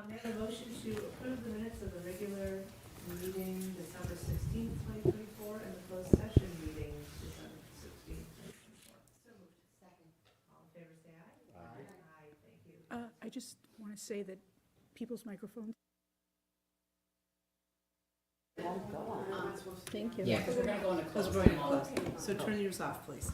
May I have a motion to approve the minutes of the regular meeting December 16th, 2024, and the closed session meeting December 16th, 2024? So moved. Second. All in favor, say aye. Aye. Aye, thank you. I just want to say that people's microphones. Thank you. Yeah, because we're going to go into Because closed. we're going to close. So turn yours off, please.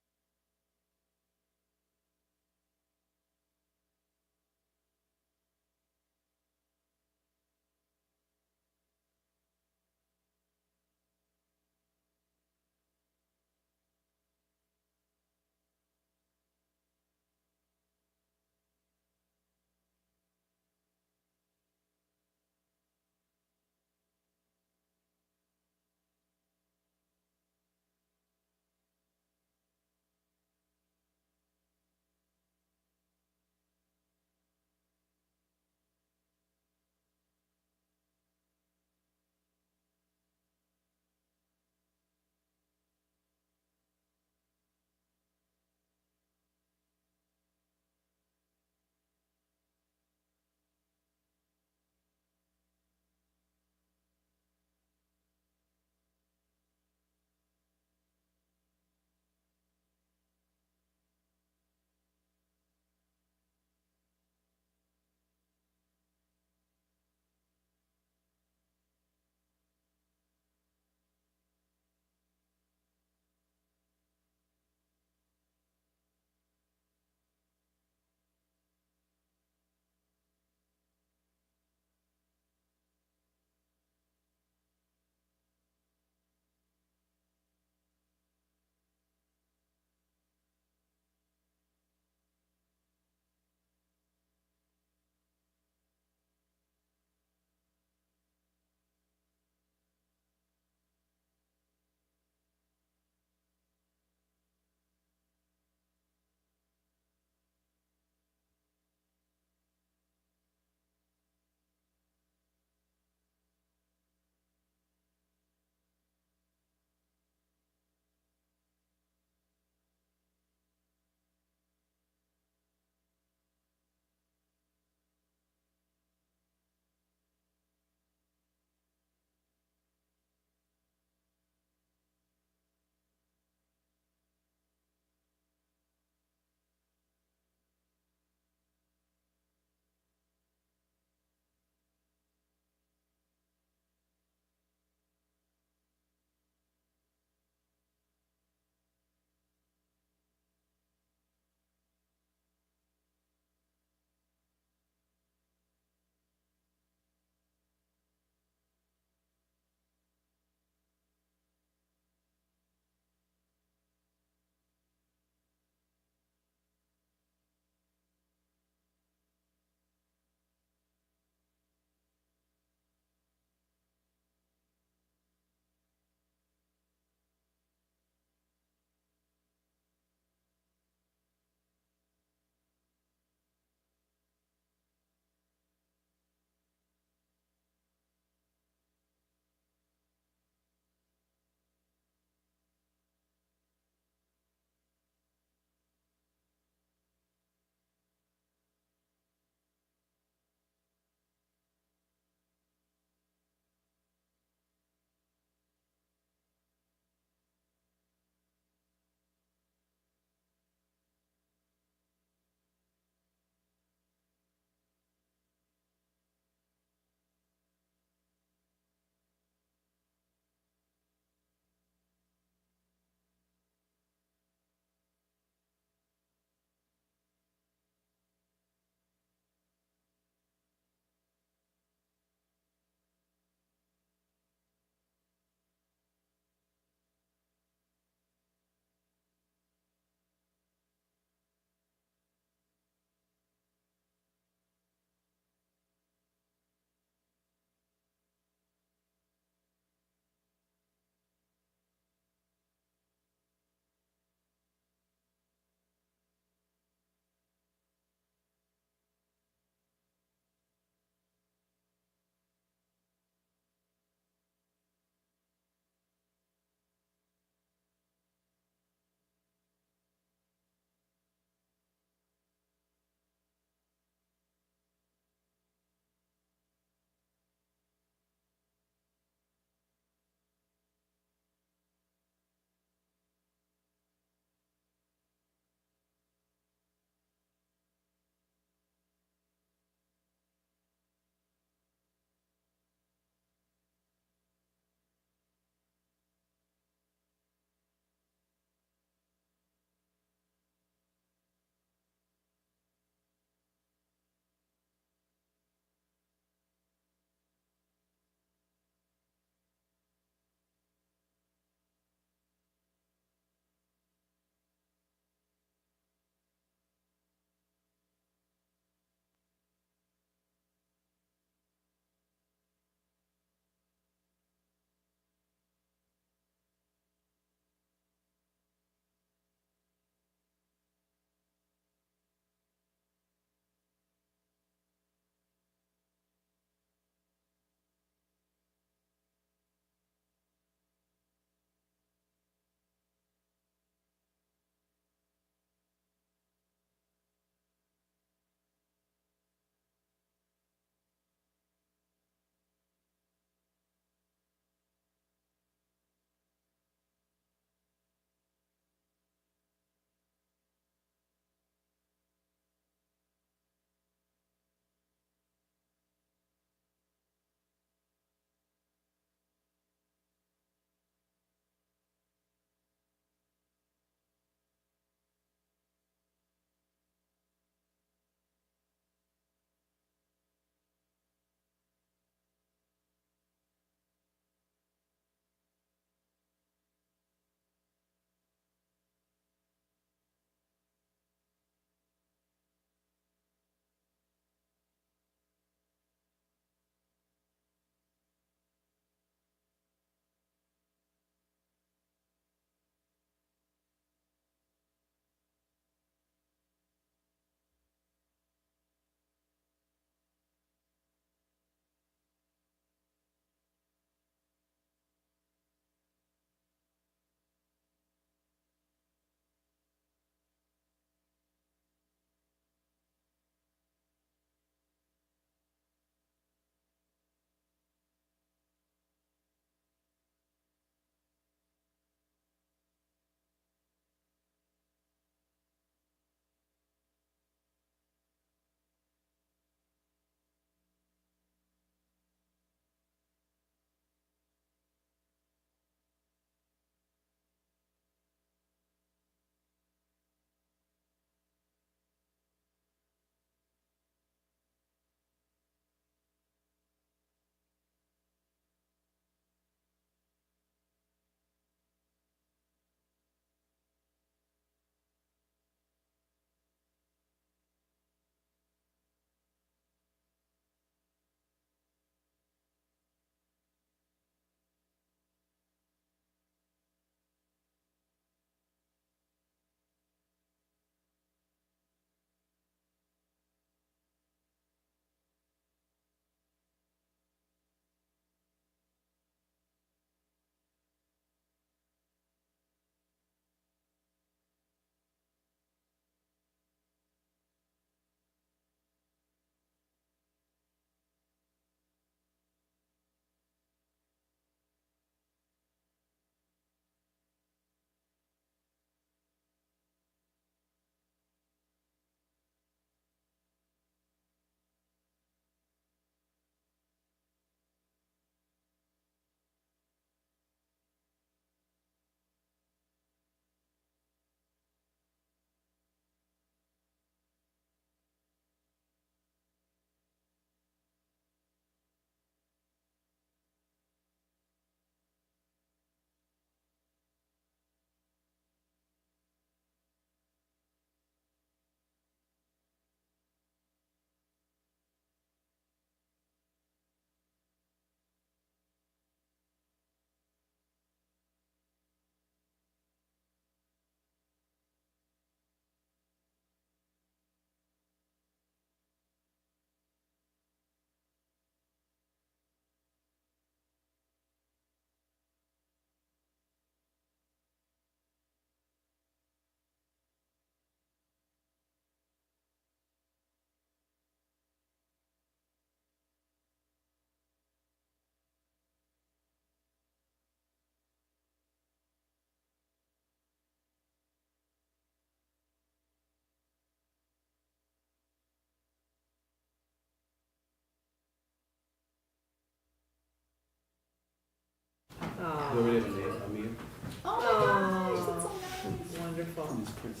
We already have a name, I mean. Oh my gosh, that's so nice. Wonderful, These kids.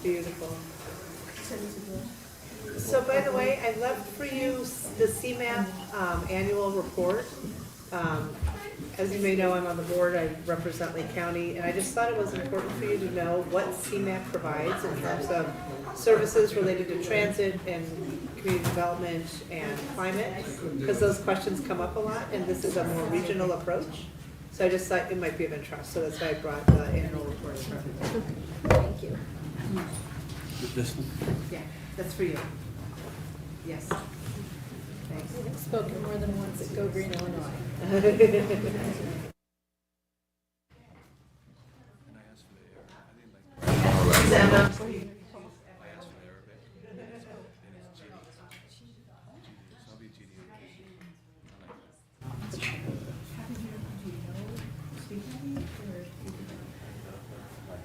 beautiful. So by the way, I left for you the CMAP annual report. As you may know, I'm on the board, I represent Lake County, and I just thought it was important for you to know what CMAP provides in terms of services related to transit and community development and climate, because those questions come up a lot, and this is a more regional approach. So I just thought it might be of interest, so that's why I brought the annual report. Thank you. This one? Yeah, that's for you. Yes. Thanks. I've spoken more than once at Go Green, Illinois. Can I ask for the air? I think like. Sam, I asked for the Arabic. And it's GD. So I'll be GD.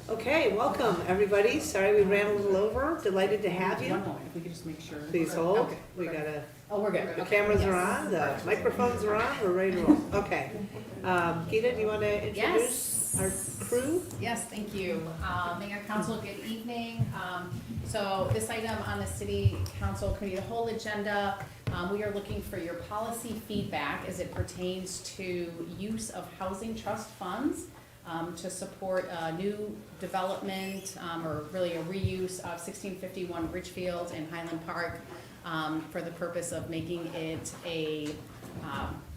Okay, welcome, everybody. Sorry we ran a little over. Delighted to have you. One moment, if we could just make sure. Please hold. Okay. We gotta, Oh, we're good. the Okay. cameras are Yes. on, the microphones are on, we're ready to roll. Okay. Gita, do you want to introduce Yes. our crew? Yes, thank you. Mayor, Council, good evening. So this item on the City Council Committee of the Whole agenda, we are looking for your policy feedback as it pertains to use of housing trust funds to support new development, or really a reuse of 1651 Ridgefield and Highland Park for the purpose of making it a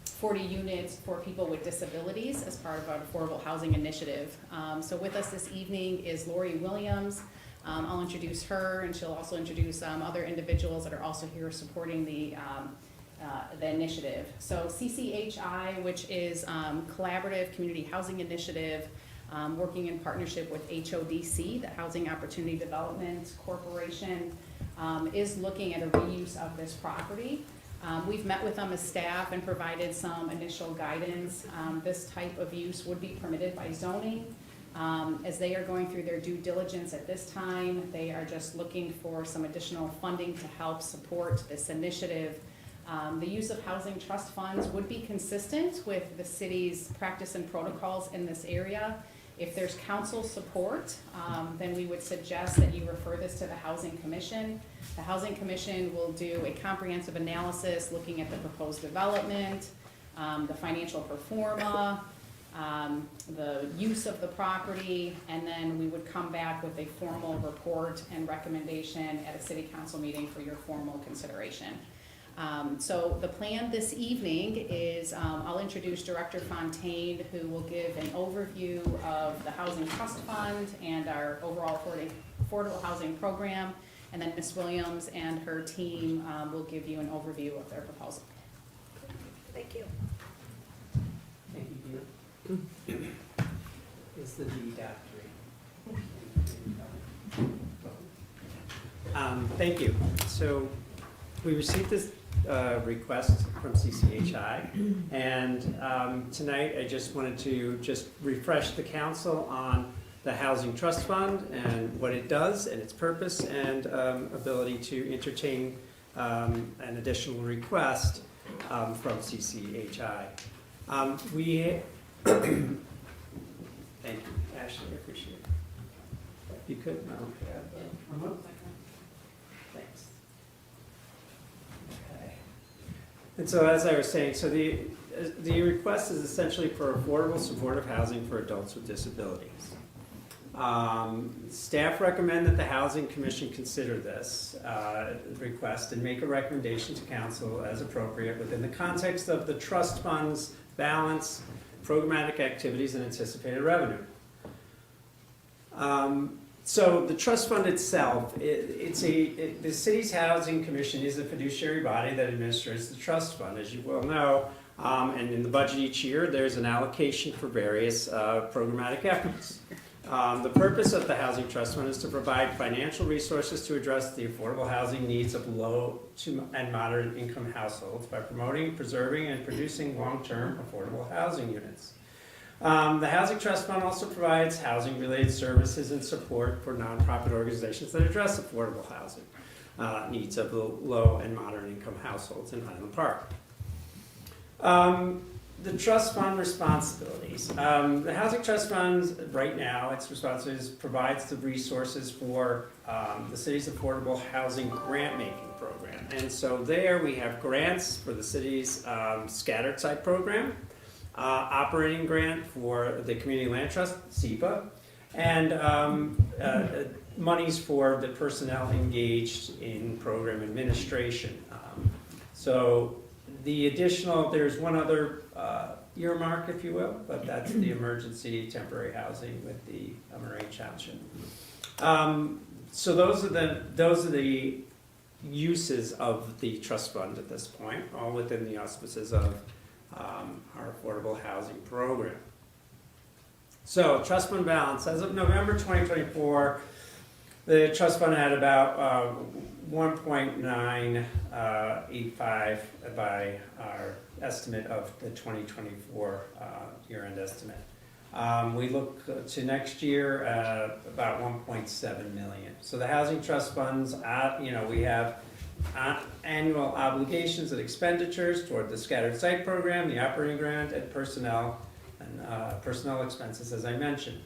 40 units for people with disabilities as part of our affordable housing initiative. So with us this evening is Lori Williams. I'll introduce her, and she'll also introduce other individuals that are also here supporting the initiative. So CCHI, which is Collaborative Community Housing Initiative, working in partnership with HODC, the Housing Opportunity Development Corporation, is looking at a reuse of this property. We've met with them as staff and provided some initial guidance. This type of use would be permitted by zoning. As they are going through their due diligence at this time, they are just looking for some additional funding to help support this initiative. The use of housing trust funds would be consistent with the city's practice and protocols in this area. If there's council support, then we would suggest that you refer this to the Housing Commission. The Housing Commission will do a comprehensive analysis looking at the proposed development, the financial pro forma, the use of the property, and then we would come back with a formal report and recommendation at a city council meeting for your formal consideration. So the plan this evening is I'll introduce Director Fontaine, who will give an overview of the Housing Trust Fund and our overall affordable housing program, and then Ms. Williams and her team will give you an overview of their proposal. Thank you. Thank you, Gita. Is the D doctorate. Thank you. So we received this request from CCHI, and tonight I just wanted to refresh the council on the Housing Trust Fund and what it does and its purpose, and ability to entertain an additional request from CCHI. Thank you, Ashley, I appreciate it. If you could, remote. Thanks. Okay. And so as I was saying, so the request is essentially for affordable supportive housing for adults with disabilities. Staff recommend that the Housing Commission consider this request and make a recommendation to council as appropriate within the context of the trust fund's balance, programmatic activities, and anticipated revenue. So the trust fund itself, the city's Housing Commission is a fiduciary body that administers the trust fund, as you well know. And in the budget each year, there's an allocation for various programmatic efforts. The purpose of the Housing Trust Fund is to provide financial resources to address the affordable housing needs of low to and moderate income households by promoting, preserving, and producing long-term affordable housing units. The Housing Trust Fund also provides housing-related services and support for nonprofit organizations that address affordable housing needs of the low and moderate income households in Highland Park. the trust fund responsibilities. The Housing Trust Fund, right now, its responsibilities provides the resources for the city's affordable housing grant-making program. And so there we have grants for the city's scattered site program, operating grant for the Community Land Trust, SEPA, and monies for the personnel engaged in program administration. So the additional, there's one other earmark, if you will, but that's the emergency temporary housing with the Moraine Township. So those are the uses of the trust fund at this point, all within the auspices of our affordable housing program. So trust fund balance, as of November 2024, the trust fund had about 1.985 by our estimate of the 2024 year-end estimate. We look to next year at about 1.7 million. So the housing trust funds, we have annual obligations and expenditures toward the scattered site program, the operating grant, and personnel expenses, as I mentioned.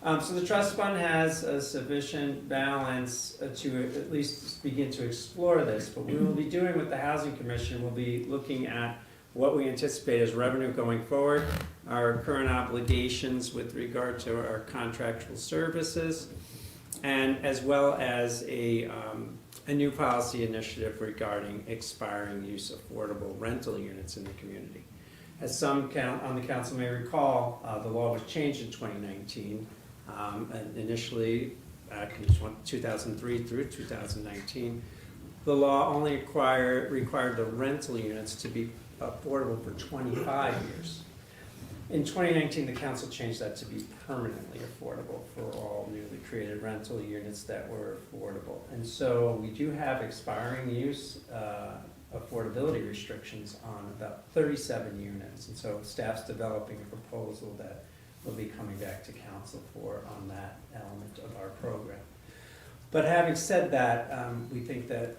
So the trust fund has a sufficient balance to at least begin to explore this. But we will be doing with the Housing Commission, we'll be looking at what we anticipate as revenue going forward, our current obligations with regard to our contractual services, and as well as a new policy initiative regarding expiring use of affordable rental units in the community. As some on the council may recall, the law was changed in 2019. And initially, back in 2003 through 2019, the law only required the rental units to be affordable for 25 years. In 2019, the council changed that to be permanently affordable for all newly created rental units that were affordable. And so we do have expiring use affordability restrictions on about 37 units. And so staff's developing a proposal that will be coming back to council for on that element of our program. But having said that, we think that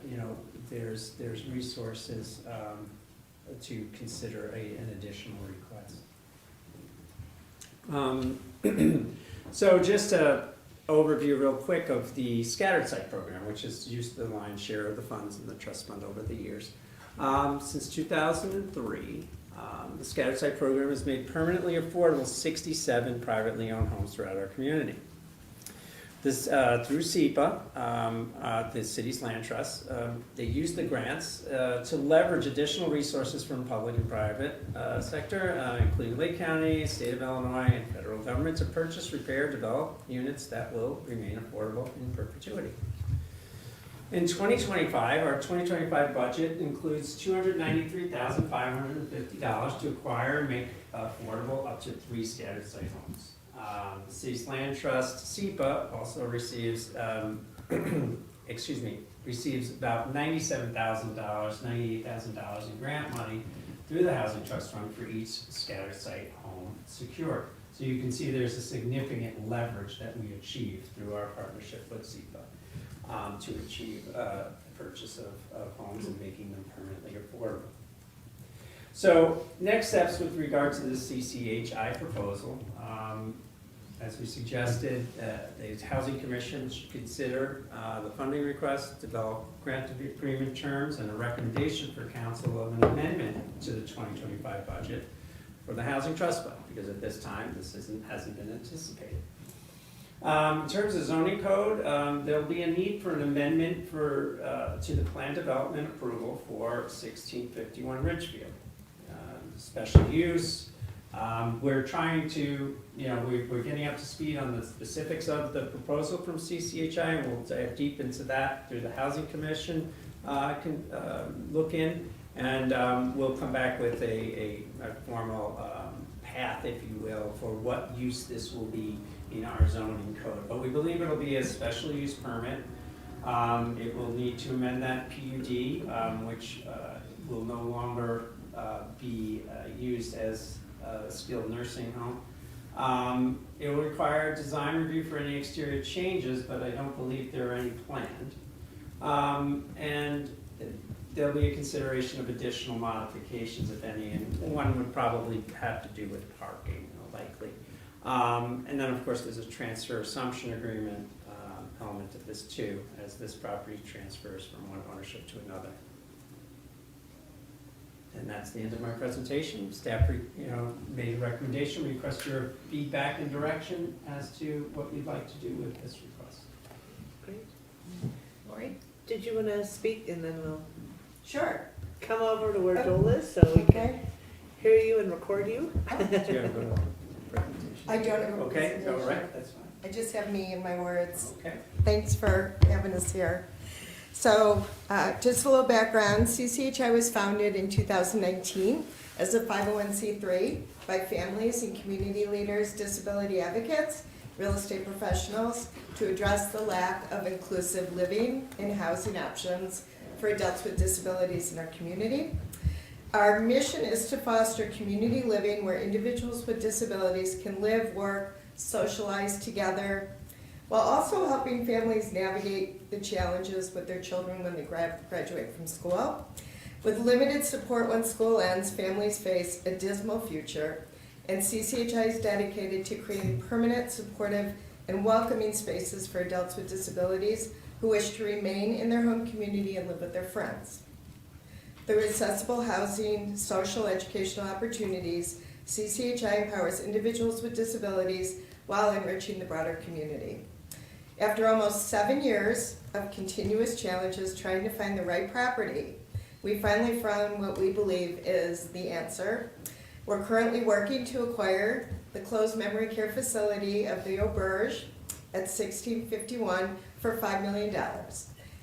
there's resources to consider an additional request. So just an overview real quick of the scattered site program, which has used the lion's share of the funds in the trust fund over the years. Since 2003, the scattered site program has made permanently affordable 67 privately owned homes throughout our community. This through SEPA, the city's land trust, they use the grants to leverage additional resources from public and private sector, including Lake County, state of Illinois, and federal government to purchase, repair, develop units that will remain affordable in perpetuity. In 2025, our 2025 budget includes $293,550 to acquire and make affordable up to 3 scattered site homes. The city's land trust, SEPA, also receives, receives about $98,000 in grant money through the Housing Trust Fund for each scattered site home secured. So you can see there's a significant leverage that we achieve through our partnership with SEPA. To achieve the purchase of homes and making them permanently affordable. So next steps with regard to the CCHI proposal, as we suggested, the Housing Commission should consider the funding request, develop grant agreement terms, and a recommendation for council of an amendment to the 2025 budget for the Housing Trust Fund, because at this time this hasn't been anticipated. In terms of zoning code, there'll be a need for an amendment to the plan development approval for 1651 Ridgefield. Special use. We're trying to, we're getting up to speed on the specifics of the proposal from CCHI, and we'll dive deep into that through the Housing Commission can look in, and we'll come back with a formal path, if you will, for what use this will be in our zoning code. But we believe it'll be a special use permit. It will need to amend that PUD, which will no longer be used as a skilled nursing home. It will require a design review for any exterior changes, but I don't believe there are any planned. And there'll be a consideration of additional modifications, if any, and one would probably have to do with parking, likely. And then, of course, there's a transfer assumption agreement element of this too, as this property transfers from one ownership to another. And that's the end of my presentation. Staff, made a recommendation, request your feedback and direction as to what you'd like to do with this request. Great. Lori? Did you want to speak, and then we'll Sure. come over to where Joel is so we can Okay. hear you and record you? Do you have a presentation? I don't have a Okay, go presentation. right, that's fine. I just have me and my words. Okay. Thanks for having us here. So, just a little background. CCHI was founded in 2019 as a 501c3 by families and community leaders, disability advocates, real estate professionals to address the lack of inclusive living and housing options for adults with disabilities in our community. Our mission is to foster community living where individuals with disabilities can live, work, socialize together, while also helping families navigate the challenges with their children when they graduate from school. With limited support when school ends, families face a dismal future, and CCHI is dedicated to creating permanent, supportive, and welcoming spaces for adults with disabilities who wish to remain in their home community and live with their friends. Through accessible housing, social, educational opportunities, CCHI empowers individuals with disabilities while enriching the broader community. After almost 7 years of continuous challenges trying to find the right property, we finally found what we believe is the answer. We're currently working to acquire the closed memory care facility of the Auberge at 1651 for $5 million.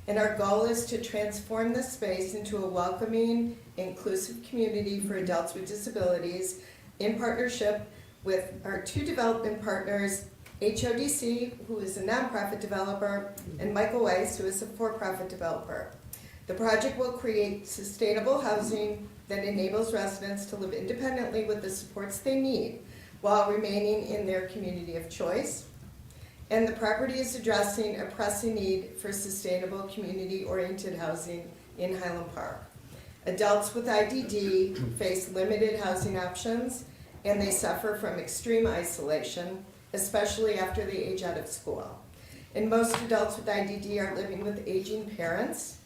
And our goal is to transform this space into a welcoming, inclusive community for adults with disabilities in partnership with our two development partners, HODC, who is a nonprofit developer, and Michael Weiss, who is a for-profit developer. The project will create sustainable housing that enables residents to live independently with the supports they need while remaining in their community of choice. And the property is addressing a pressing need for sustainable community-oriented housing in Highland Park. Adults with IDD face limited housing options, and they suffer from extreme isolation, especially after they age out of school. And most adults with IDD are living with aging parents,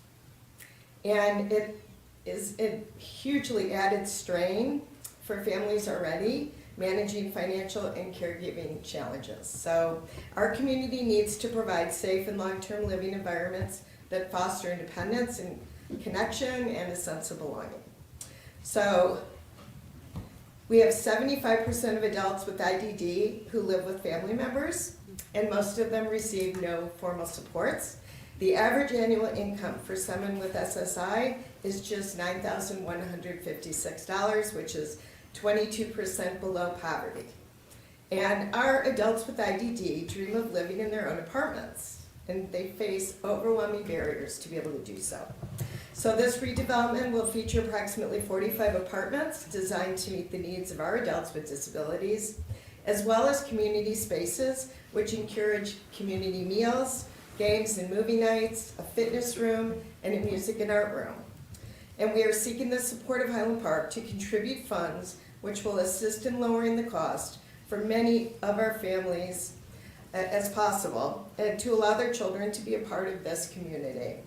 and it is a hugely added strain for families already managing financial and caregiving challenges. So our community needs to provide safe and long-term living environments that foster independence and connection and a sense of belonging. So we have 75% of adults with IDD who live with family members, and most of them receive no formal supports. The average annual income for someone with SSI is just $9,156, which is 22% below poverty. And our adults with IDD dream of living in their own apartments, and they face overwhelming barriers to be able to do so. So this redevelopment will feature approximately 45 apartments designed to meet the needs of our adults with disabilities, as well as community spaces which encourage community meals, games and movie nights, a fitness room, and a music and art room. And we are seeking the support of Highland Park to contribute funds which will assist in lowering the cost for many of our families as possible, and to allow their children to be a part of this community.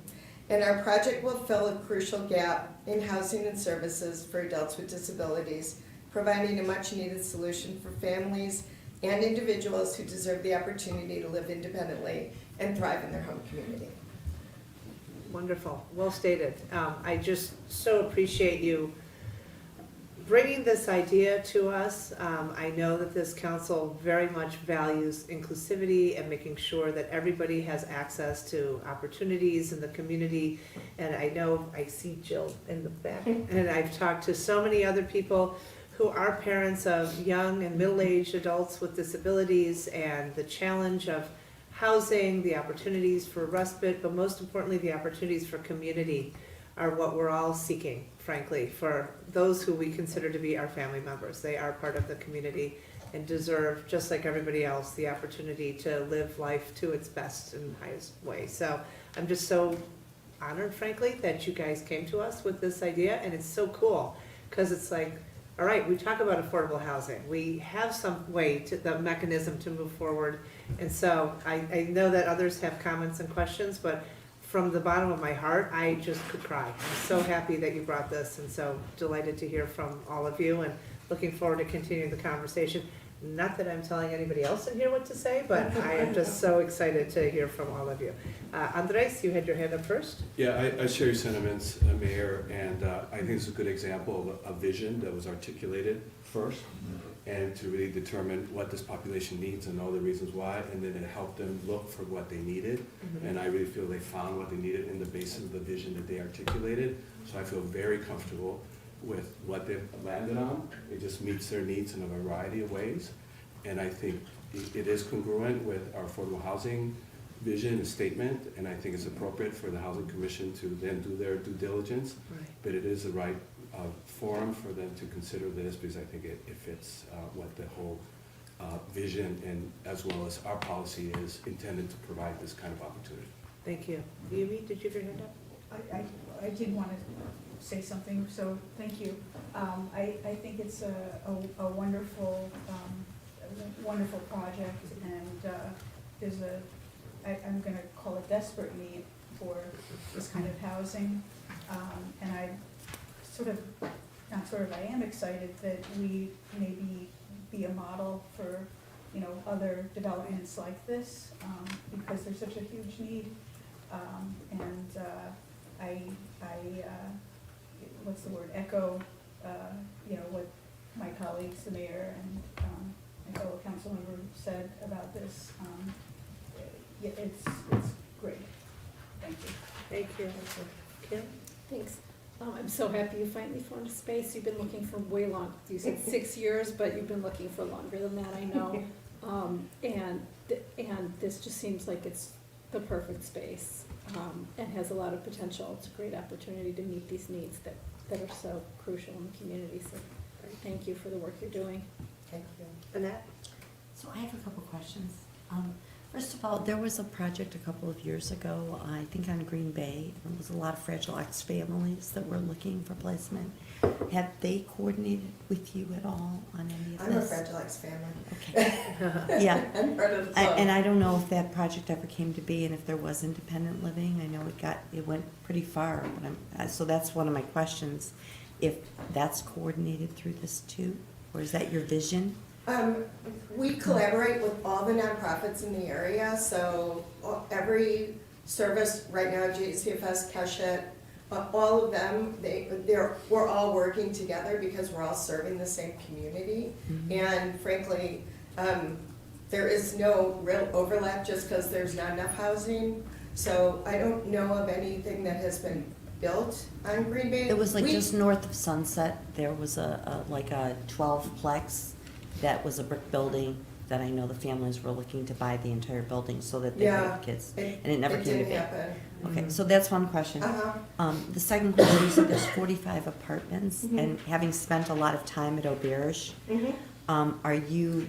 And our project will fill a crucial gap in housing and services for adults with disabilities, providing a much-needed solution for families and individuals who deserve the opportunity to live independently and thrive in their home community. Wonderful, well stated. I just so appreciate you bringing this idea to us. I know that this council very much values inclusivity and making sure that everybody has access to opportunities in the community. And I know, I see Jill in the back, and I've talked to so many other people who are parents of young and middle-aged adults with disabilities, and the challenge of housing, the opportunities for respite, but most importantly, the opportunities for community are what we're all seeking, frankly, for those who we consider to be our family members. They are part of the community and deserve, just like everybody else, the opportunity to live life to its best and highest way. So I'm just so honored, frankly, that you guys came to us with this idea, and it's so cool, because it's like, all right, we talk about affordable housing, we have some way to, the mechanism to move forward, and so I know that others have comments and questions, but from the bottom of my heart, I just could cry. I'm so happy that you brought this, and so delighted to hear from all of you, and looking forward to continuing the conversation. Not that I'm telling anybody else in here what to say, but I am just so excited to hear from all of you. Andres, you had your hand up first. Yeah, I share your sentiments, Mayor, and I think it's a good example of a vision that was articulated first, and to really determine what this population needs and all the reasons why, and then it helped them look for what they needed. And I really feel they found what they needed in the basis of the vision that they articulated. So I feel very comfortable with what they've landed on. It just meets their needs in a variety of ways. And I think it is congruent with our affordable housing vision and statement, and I think it's appropriate for the Housing Commission to then do their due diligence. Right. But it is the right forum for them to consider this, because I think it fits what the whole vision and as well as our policy is intended to provide this kind of opportunity. Thank you. Yumi, did you have your hand up? I did want to say something, so thank you. I think it's a wonderful, wonderful project, and there's I'm gonna call it desperate need for this kind of housing. And I I am excited that we maybe be a model for, other developments like this, because there's such a huge need. And what's the word, echo, what my colleagues, the mayor and my fellow council member said about this. It's great. Thank you. Thank you. Kim? Thanks. I'm so happy you finally found a space. You've been looking for way long. You said 6 years, but you've been looking for longer than that, I know. And this just seems like it's the perfect space, and has a lot of potential. It's a great opportunity to meet these needs that are so crucial in the community. So thank you for the work you're doing. Thank you. Annette? So I have a couple questions. First of all, there was a project a couple of years ago, I think on Green Bay. There was a lot of Fragile X families that were looking for placement. Have they coordinated with you at all on any of I'm a this? Fragile X family. Okay. Yeah. I'm part of the club. And I don't know if that project ever came to be, and if there was independent living. I know it went pretty far, but so that's one of my questions. If that's coordinated through this too, or is that your vision? We collaborate with all the nonprofits in the area, so every service right now, JCFS, Keshet, all of them, we're all working together because we're all serving the same community. Mm-hmm. And frankly, there is no real overlap just because there's not enough housing. So I don't know of anything that has been built on Green Bay. It was like just north of Sunset, there was a 12-plex that was a brick building that I know the families were looking to buy the entire building so that they could have kids. And it never came to didn't be. happen. Okay, so that's one question. Uh-huh. The second question is that there's 45 apartments, Mhm. and having spent a lot of time at Auberge, are you,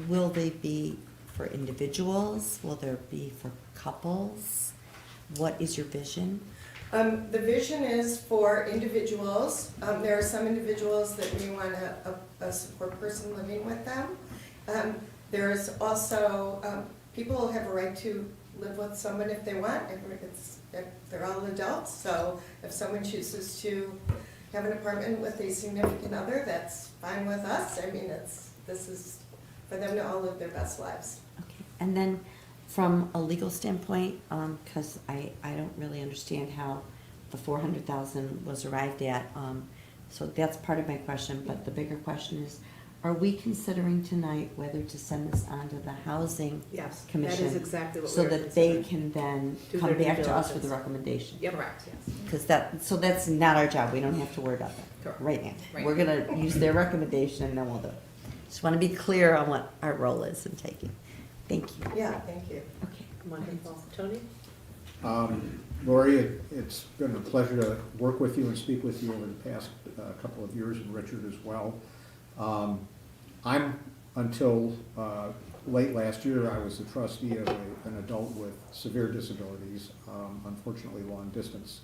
will they be for individuals? Will there be for couples? What is your vision? The vision is for individuals. There are some individuals that may want a support person living with them. There's also, people have a right to live with someone if they want. They're all adults, so if someone chooses to have an apartment with a significant other, that's fine with us. I mean, this is for them to all live their best lives. Okay, and then from a legal standpoint, because I don't really understand how the 400,000 was arrived at, so that's part of my question, but the bigger question is, are we considering tonight whether to send this on to the Housing Yes, that Commission? is exactly what So we're that they considering. can then Do come their due back to us with a diligence. recommendation? Yep. Correct, yes. Because so that's not our job, we don't have to worry about that Correct. right now. Right. We're gonna use their recommendation and then we'll do it. Just want to be clear on what our role is in taking. Thank you. Yeah, thank you. Okay. Wonderful. Tony? Lori, it's been a pleasure to work with you and speak with you over the past couple of years, and Richard as well. I'm until late last year, I was the trustee of an adult with severe disabilities, unfortunately long distance.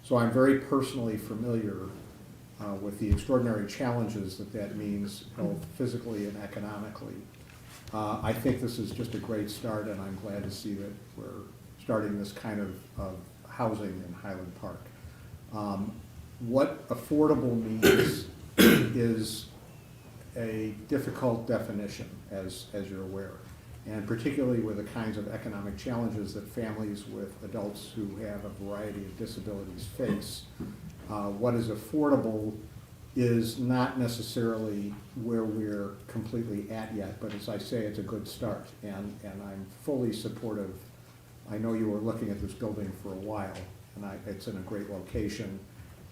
So I'm very personally familiar with the extraordinary challenges that means, both physically and economically. I think this is just a great start, and I'm glad to see that we're starting this kind of housing in Highland Park. What affordable means is a difficult definition, as you're aware, and particularly with the kinds of economic challenges that families with adults who have a variety of disabilities face. What is affordable is not necessarily where we're completely at yet, but as I say, it's a good start, and I'm fully supportive. I know you were looking at this building for a while, and it's in a great location,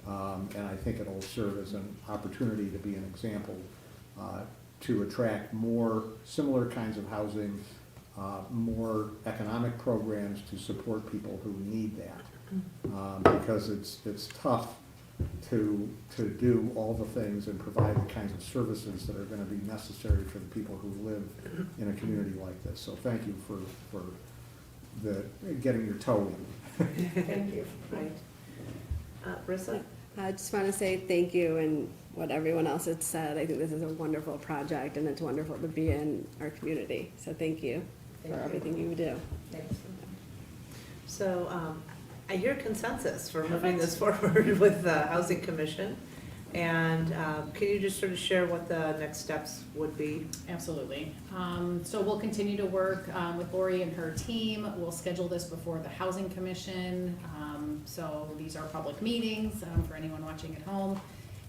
and I think it'll serve as an opportunity to be an example to attract more similar kinds of housing, more economic programs to support people who need that, because it's tough to do all the things and provide the kinds of services that are going to be necessary for the people who live in a community like this. So thank you for getting your toe in. Thank you. Right. Marissa? I just want to say thank you, and what everyone else has said. I think this is a wonderful project, and it's wonderful to be in our community. So thank you for everything you do. Thanks. So I hear consensus for moving this forward with the Housing Commission. And can you just sort of share what the next steps would be? Absolutely. So we'll continue to work with Lori and her team. We'll schedule this before the Housing Commission. So these are public meetings for anyone watching at home.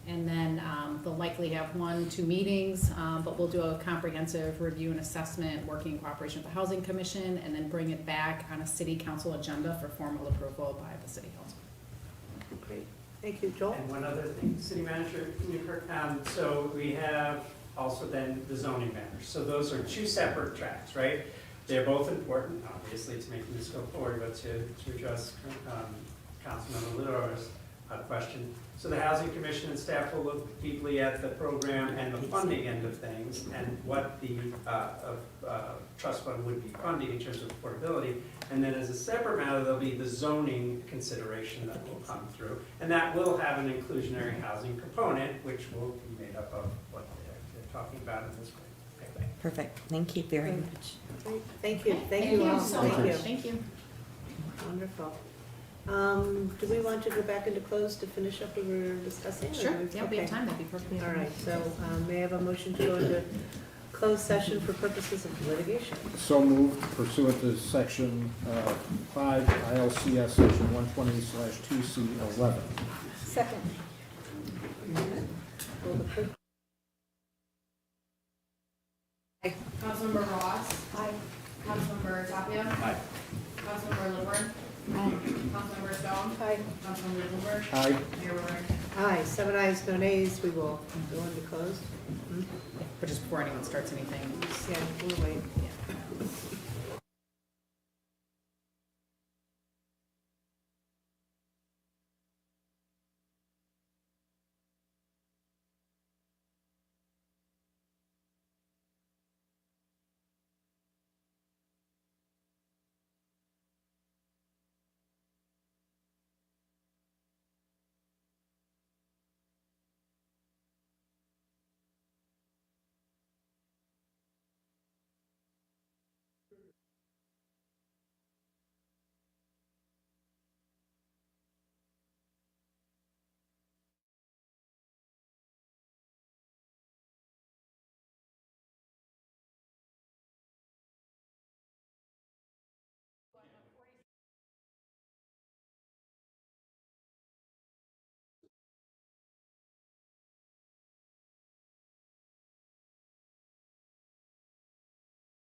And then they'll likely have 1-2 meetings, but we'll do a comprehensive review and assessment, working in cooperation with the Housing Commission, and then bring it back on a city council agenda for formal approval by the city council. Great. Thank you, Joel. And one other thing, City Manager Newkirk, so we have also then the zoning matters. So those are 2 separate tracks, right? They're both important, obviously, to making this go forward, but to address Councilmember Littler's question. So the Housing Commission and staff will look deeply at the program and the funding end of things, and what the trust fund would be funding in terms of affordability. And then as a separate matter, there'll be the zoning consideration that will come through. And that will have an inclusionary housing component, which will be made up of what they're talking about in this way. Perfect, thank you very much. Great. Thank you. Thank you all. so much. Thank you. Wonderful. Do we want to go back into close to finish up what we were discussing? Sure, or- yeah, we have okay. time, that'd be perfect. All right, so may I have a motion to go into closed session for purposes of litigation? So moved pursuant to section 5 ILCS section 120/2C11. Second. Will the clerk- Councilmember Ross. Aye. Councilmember Tapia. Aye. Councilmember Lippert. Councilmember Stone. Aye. Councilmember Blumer. Aye. Mayor Roy. Aye, 7 ayes, no nays. We will go into closed. But just before anyone starts anything, Yeah, we'll wait. yeah.